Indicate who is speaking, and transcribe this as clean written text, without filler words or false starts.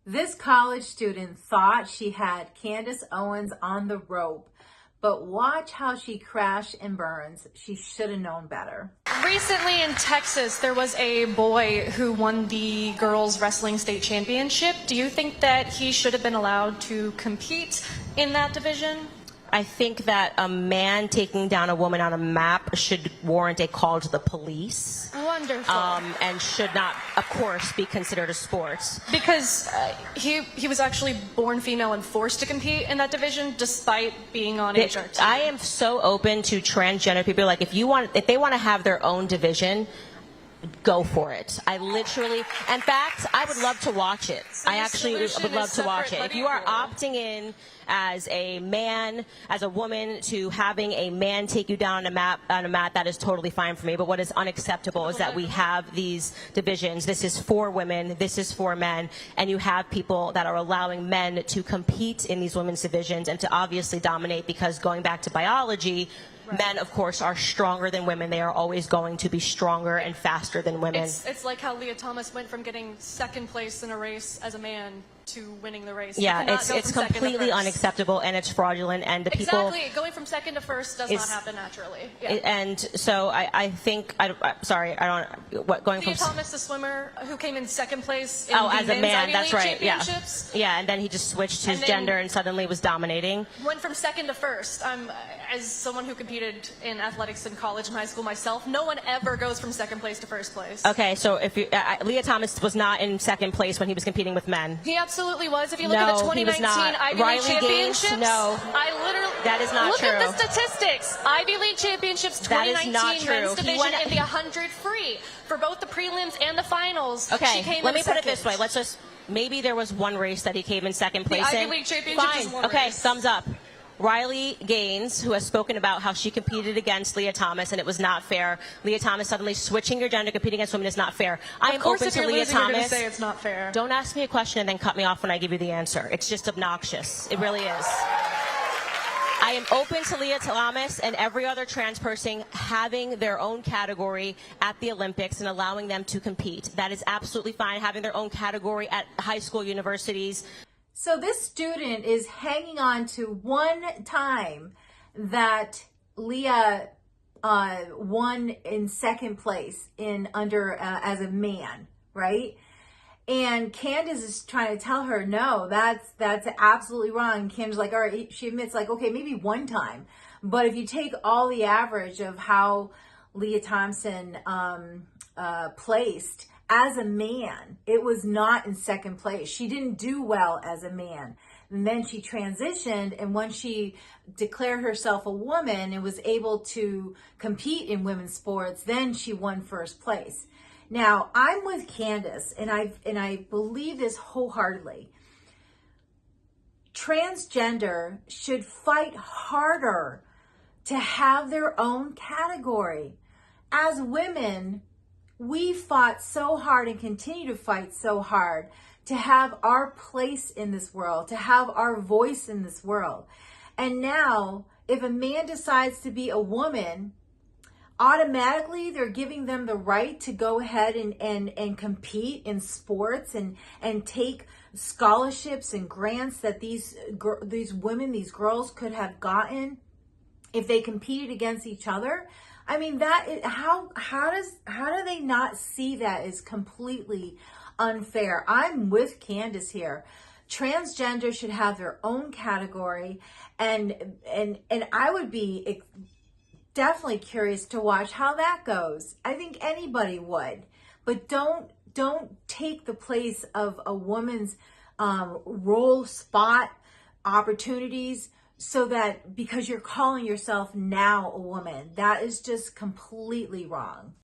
Speaker 1: This college student thought she had Candace Owens on the rope, but watch how she crashed and burns. She should have known better.
Speaker 2: Recently in Texas, there was a boy who won the girls wrestling state championship. Do you think that he should have been allowed to compete in that division?
Speaker 3: I think that a man taking down a woman on a map should warrant a call to the police.
Speaker 2: Wonderful.
Speaker 3: And should not, of course, be considered a sport.
Speaker 2: Because he was actually born female and forced to compete in that division despite being on HRT.
Speaker 3: I am so open to transgender people. Like, if they want to have their own division, go for it. I literally, in fact, I would love to watch it. I actually would love to watch it. If you are opting in as a man, as a woman, to having a man take you down on a mat, that is totally fine for me. But what is unacceptable is that we have these divisions. This is for women, this is for men, and you have people that are allowing men to compete in these women's divisions and to obviously dominate, because going back to biology, men, of course, are stronger than women. They are always going to be stronger and faster than women.
Speaker 2: It's like how Leah Thomas went from getting second place in a race as a man to winning the race.
Speaker 3: Yeah, it's completely unacceptable, and it's fraudulent, and the people...
Speaker 2: Exactly. Going from second to first does not happen naturally. Yeah.
Speaker 3: And so I think... going
Speaker 2: Leah
Speaker 3: from...
Speaker 2: Thomas, the swimmer who came in second place in
Speaker 3: as a man, that's right, yeah.
Speaker 2: championships.
Speaker 3: Yeah, and then he just switched his gender and suddenly was dominating.
Speaker 2: Went from second to first. As someone who competed in athletics in college and high school myself, no one ever goes from second place to first place.
Speaker 3: Okay, so if you, Leah Thomas was not in second place when he was competing with men.
Speaker 2: He absolutely was. If you look at the 2019 Ivy League championships, I literally...
Speaker 3: That is not true.
Speaker 2: Look at the statistics. Ivy League championships 2019 men's division in the 100 free for both the prelims and the finals.
Speaker 3: Okay, let me put it this way. Let's just... Maybe there was one race that he came in second place in.
Speaker 2: The Ivy League championships is one race.
Speaker 3: Thumbs up. Riley Gaines, who has spoken about how she competed against Leah Thomas and it was not fair. Leah Thomas suddenly switching your gender, competing against women is not fair. I am open to Leah Thomas.
Speaker 2: You're going to say it's not fair.
Speaker 3: Don't ask me a question and then cut me off when I give you the answer. It's just obnoxious. It really is. I am open to Leah Thomas and every other trans person having their own category at the Olympics and allowing them to compete. That is absolutely fine, having their own category at high school, universities.
Speaker 1: So this student is hanging on to one time that Leah won in second place in as a man, right? And Candace is trying to tell her, no, that's absolutely wrong. And Candace's like, all right, she admits, like, okay, maybe one time. But if you take all the average of how Leah Thompson placed as a man, it was not in second place. She didn't do well as a man. And then she transitioned, and once she declared herself a woman and was able to compete in women's sports, then she won first place. Now, I'm with Candace, and I believe this wholeheartedly. Transgender should fight harder to have their own category. As women, we fought so hard and continue to fight so hard to have our place in this world, to have our voice in this world. And now, if a man decides to be a woman, automatically they're giving them the right to go ahead and compete in sports and take scholarships and grants that these women, these girls could have gotten if they competed against each other. I mean, how do they not see that as completely unfair? I'm with Candace here. Transgender should have their own category, and I would be definitely curious to watch how that goes. I think anybody would, but don't take the place of a woman's role, spot, opportunities, so that because you're calling yourself now a woman, that is just completely wrong.